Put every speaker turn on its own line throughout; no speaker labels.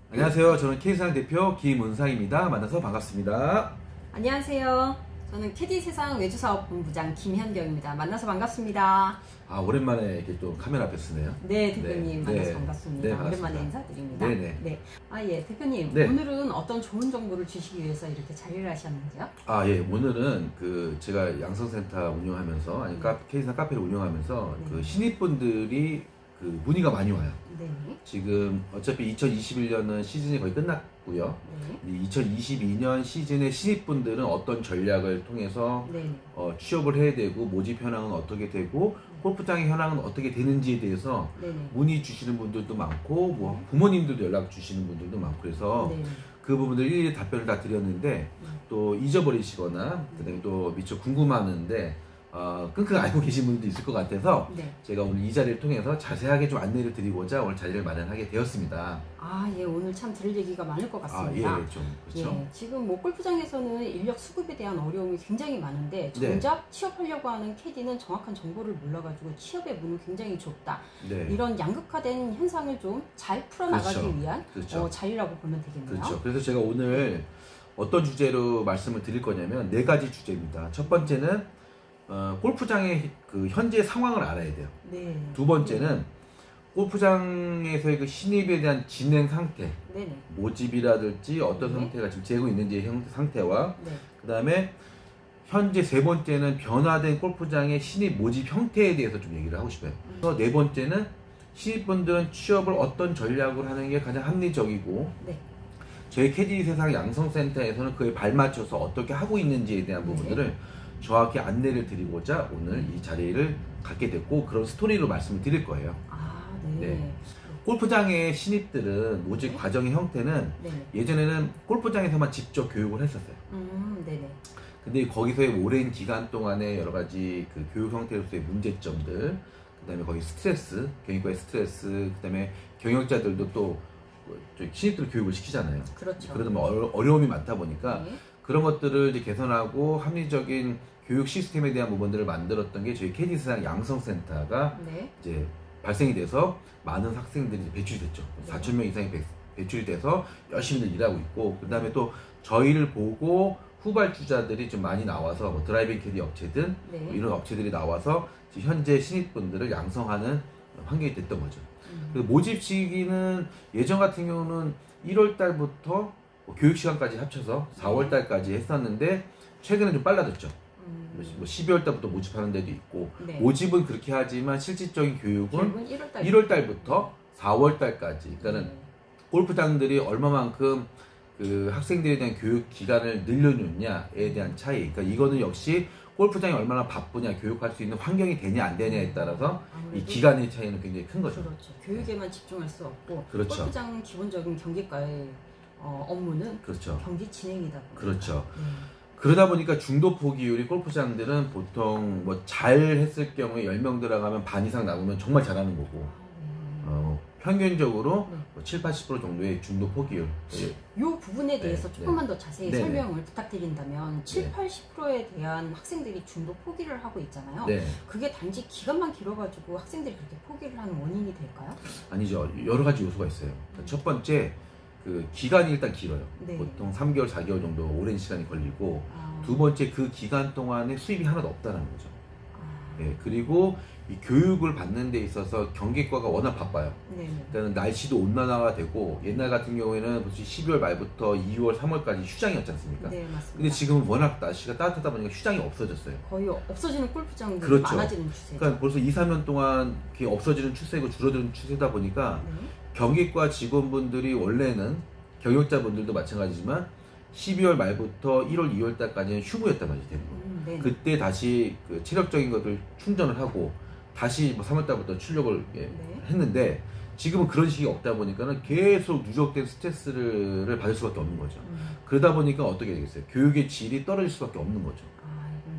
안녕하세요. 저는 K세상 대표 김은상입니다. 만나서 반갑습니다.
안녕하세요. 저는 캐디세상 외주사업본부장 김현경입니다. 만나서 반갑습니다.
오랜만에 이렇게 또 카메라 앞에 쓰네요.
네, 대표님.
네.
만나서
네.
반갑습니다.
네, 반갑습니다.
오랜만에 인사드립니다.
네네.
네. 예, 대표님.
네.
오늘은 어떤 좋은 정보를 주시기 위해서 이렇게 자리를 하셨는지요?
예. 오늘은 제가 양성센터 운영하면서, K세상 카페를 운영하면서
네.
그 신입분들이 문의가 많이 와요.
네.
지금 어차피 2021년은 시즌이 거의 끝났고요.
네.
2022년 시즌의 신입분들은 어떤 전략을 통해서
네.
취업을 해야 되고 모집 현황은 어떻게 되고 골프장의 현황은 어떻게 되는지에 대해서
네.
문의 주시는 분들도 많고 부모님들도 연락 주시는 분들도 많고 그래서
네.
그 부분들 일일이 답변을 다 드렸는데 또 잊어버리시거나 그다음에 또 미처 궁금하는데 끙끙 앓고 계신 분도 있을 것 같아서
네.
제가 오늘 이 자리를 통해서 자세하게 좀 안내를 드리고자 오늘 자리를 마련하게 되었습니다.
예, 오늘 참 들을 얘기가 많을 것 같습니다.
좀 그렇죠.
예, 지금 골프장에서는 인력 수급에 대한 어려움이 굉장히 많은데 정작 취업하려고 하는 캐디는 정확한 정보를 몰라가지고 취업의 문은 굉장히 좁다.
네.
이런 양극화된 현상을 좀 잘 풀어나가기
그렇죠.
위한
그렇죠.
자리라고 보면 되겠네요.
그렇죠. 그래서 제가 오늘 어떤 주제로 말씀을 드릴 거냐면 4가지 주제입니다. 첫 번째는 골프장의 현재 상황을 알아야 돼요.
네.
두 번째는 골프장에서의 신입에 대한 진행 상태,
네네.
모집이라든지 어떤
네.
상태가 지금 되고 있는지 상태와
네.
그 다음에 현재 세 번째는 변화된 골프장의 신입 모집 형태에 대해서 좀 얘기를 하고 싶어요. 그래서 네 번째는 신입분들은 취업을 어떤 전략을 하는 게 가장 합리적이고
네.
저희 캐디세상 양성센터에서는 그에 발맞춰서 어떻게 하고 있는지에 대한 부분들을 정확히 안내를 드리고자 오늘 이 자리를 갖게 됐고 그런 스토리로 말씀을 드릴 거예요.
네.
네. 골프장의 신입들은 모집 과정의 형태는 예전에는 골프장에서만 직접 교육을 했었어요.
네네.
근데 거기서의 오랜 기간 동안의 여러 가지 교육 형태로서의 문제점들, 그 다음에 거기 스트레스, 경영과의 스트레스, 그 다음에 경영자들도 또 신입들 교육을 시키잖아요.
그렇죠.
그러다 보면 어려움이 많다 보니까 그런 것들을 이제 개선하고 합리적인 교육 시스템에 대한 부분들을 만들었던 게 저희 캐디세상 양성센터가 이제 발생이 돼서 많은 학생들이 배출이 됐죠. 4,000명 이상이 배출이 돼서 열심히 일하고 있고 그 다음에 또 저희를 보고 후발주자들이 좀 많이 나와서 드라이빙 캐디 업체든 이런 업체들이 나와서 현재 신입분들을 양성하는 환경이 됐던 거죠. 모집 시기는 예전 같은 경우는 1월 달부터 교육 시간까지 합쳐서 4월 달까지 했었는데 최근에 좀 빨라졌죠. 12월 달부터 모집하는 데도 있고 모집은 그렇게 하지만 실질적인 교육은 1월 달부터 4월 달까지. 그러니까는 골프장들이 얼마만큼 학생들에 대한 교육 기간을 늘려놓냐에 대한 차이. 그러니까 이거는 역시 골프장이 얼마나 바쁘냐, 교육할 수 있는 환경이 되냐 안 되냐에 따라서 이 기간의 차이는 굉장히 큰 거죠.
그렇죠. 교육에만 집중할 수 없고
그렇죠.
골프장 기본적인 경기과의 업무는 경기 진행이다 보니까.
그렇죠. 그러다 보니까 중도 포기율이 골프장들은 보통 잘 했을 경우에 10명 들어가면 반 이상 나오면 정말 잘하는 거고 평균적으로 7, 80% 정도의 중도 포기율.
이 부분에 대해서 조금만 더 자세히 설명을 부탁드린다면 7, 80%에 대한 학생들이 중도 포기를 하고 있잖아요. 그게 단지 기간만 길어가지고 학생들이 그렇게 포기를 하는 원인이 될까요?
아니죠. 여러 가지 요소가 있어요. 첫 번째, 기간이 일단 길어요. 보통 3개월, 4개월 정도 오랜 시간이 걸리고 두 번째, 그 기간 동안에 수입이 하나도 없다는 거죠. 그리고 이 교육을 받는 데 있어서 경기과가 워낙 바빠요. 그러니까 날씨도 온난화가 되고 옛날 같은 경우에는 벌써 12월 말부터 2월, 3월까지 휴장이었지 않습니까?
맞습니다.
근데 지금은 워낙 날씨가 따뜻하다 보니까 휴장이 없어졌어요.
거의 없어지는 골프장들이 많아지는 추세죠.
그러니까 벌써 2, 3년 동안 그게 없어지는 추세고 줄어드는 추세다 보니까 경기과 직원분들이 원래는 경영자분들도 마찬가지지만 12월 말부터 1월, 2월 달까지는 휴무였단 말이죠. 그때 다시 체력적인 것들 충전을 하고 다시 3월 달부터 출력을 했는데 지금은 그런 식이 없다 보니까는 계속 누적된 스트레스를 받을 수밖에 없는 거죠. 그러다 보니까 어떻게 되겠어요? 교육의 질이 떨어질 수밖에 없는 거죠.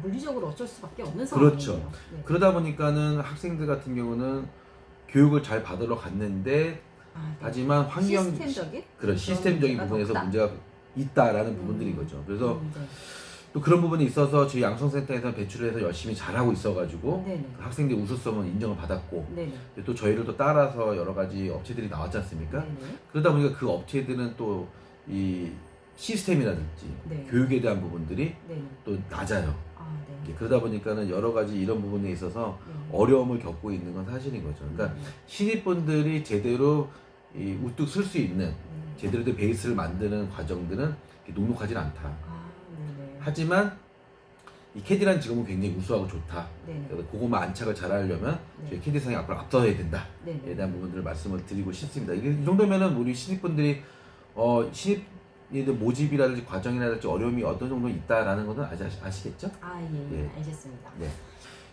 물리적으로 어쩔 수밖에 없는 상황이네요.
그렇죠. 그러다 보니까는 학생들 같은 경우는 교육을 잘 받으러 갔는데 하지만
시스템적인
시스템적인 부분에서 문제가 있다라는 부분들인 거죠. 그래서 또 그런 부분이 있어서 저희 양성센터에서 배출을 해서 열심히 잘하고 있어가지고 그 학생들의 우수성은 인정을 받았고 또 저희를 또 따라서 여러 가지 업체들이 나왔지 않습니까? 그러다 보니까 그 업체들은 또 이 시스템이라든지 교육에 대한 부분들이 또 낮아요. 그러다 보니까는 여러 가지 이런 부분에 있어서 어려움을 겪고 있는 건 사실인 거죠. 그러니까 신입분들이 제대로 우뚝 쓸 수 있는 제대로 된 베이스를 만드는 과정들은 녹록하진 않다. 하지만 이 캐디라는 직업은 굉장히 우수하고 좋다. 그것만 안착을 잘 하려면 저희 캐디상이 앞으로 앞서야 된다에 대한 부분들을 말씀을 드리고 싶습니다. 이 정도면은 우리 신입분들이 신입들 모집이라든지 과정이라든지 어려움이 어떤 정도 있다라는 것은 아시겠죠?
예, 알겠습니다.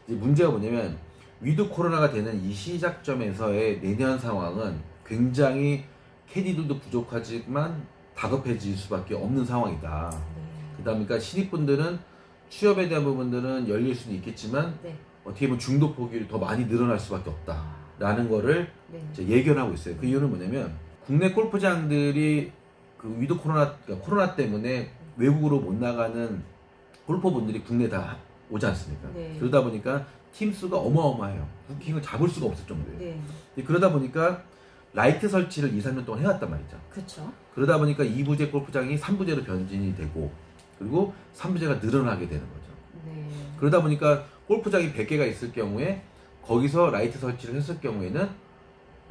이제 문제가 뭐냐면 위드 코로나가 되는 이 시작점에서의 내년 상황은 굉장히 캐디들도 부족하지만 다급해질 수밖에 없는 상황이다. 그러니까 신입분들은 취업에 대한 부분들은 열릴 수는 있겠지만 어떻게 보면 중도 폭이 더 많이 늘어날 수밖에 없다라는 거를 이제 예견하고 있어요. 그 이유는 뭐냐면 국내 골프장들이 그 위드 코로나 때문에 외국으로 못 나가는 골퍼분들이 국내 다 오지 않습니까? 그러다 보니까 팀 수가 어마어마해요. 부킹을 잡을 수가 없을 정도예요. 그러다 보니까 라이트 설치를 2, 3년 동안 해왔단 말이죠.
그렇죠.
그러다 보니까 2부제 골프장이 3부제로 변진이 되고 그리고 3부제가 늘어나게 되는 거죠. 그러다 보니까 골프장이 100개가 있을 경우에 거기서 라이트 설치를 했을 경우에는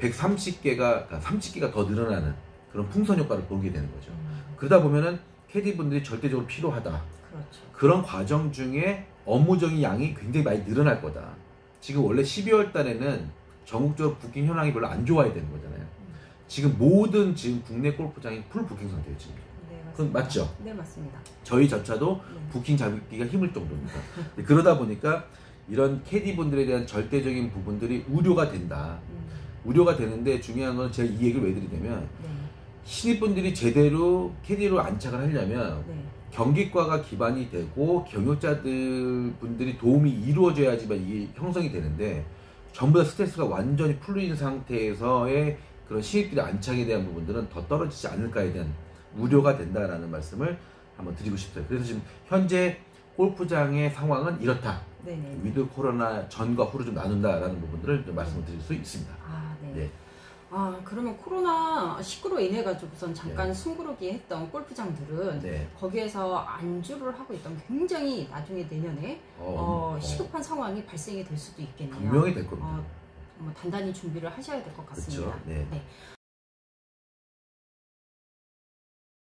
130개가, 30개가 더 늘어나는 그런 풍선 효과를 보게 되는 거죠. 그러다 보면은 캐디분들이 절대적으로 필요하다.
그렇죠.
그런 과정 중에 업무적인 양이 굉장히 많이 늘어날 거다. 지금 원래 12월 달에는 전국적으로 부킹 현황이 별로 안 좋아야 되는 거잖아요. 지금 모든 국내 골프장이 풀 부킹 상태예요, 지금. 그건 맞죠?
네, 맞습니다.
저희조차도 부킹 잡기가 힘들 정도입니다. 그러다 보니까 이런 캐디분들에 대한 절대적인 부분들이 우려가 된다. 우려가 되는데 중요한 건 제가 이 얘기를 왜 드리냐면 신입분들이 제대로 캐디로 안착을 하려면 경기과가 기반이 되고 경력자들 분들이 도움이 이루어져야지만 이게 형성이 되는데 전부 다 스트레스가 완전히 풀린 상태에서의 그런 신입들의 안착에 대한 부분들은 더 떨어지지 않을까에 대한 우려가 된다라는 말씀을 한번 드리고 싶어요. 그래서 지금 현재 골프장의 상황은 이렇다. 위드 코로나 전과 후로 좀 나눈다라는 부분들을 좀 말씀을 드릴 수 있습니다.
그러면 코로나19로 인해 가지고선 잠깐 숨고르기 했던 골프장들은 거기에서 안주를 하고 있던 굉장히 나중에 내년에 시급한 상황이 발생이 될 수도 있겠네요.
분명히 될 겁니다.
단단히 준비를 하셔야 될 것 같습니다.
그렇죠?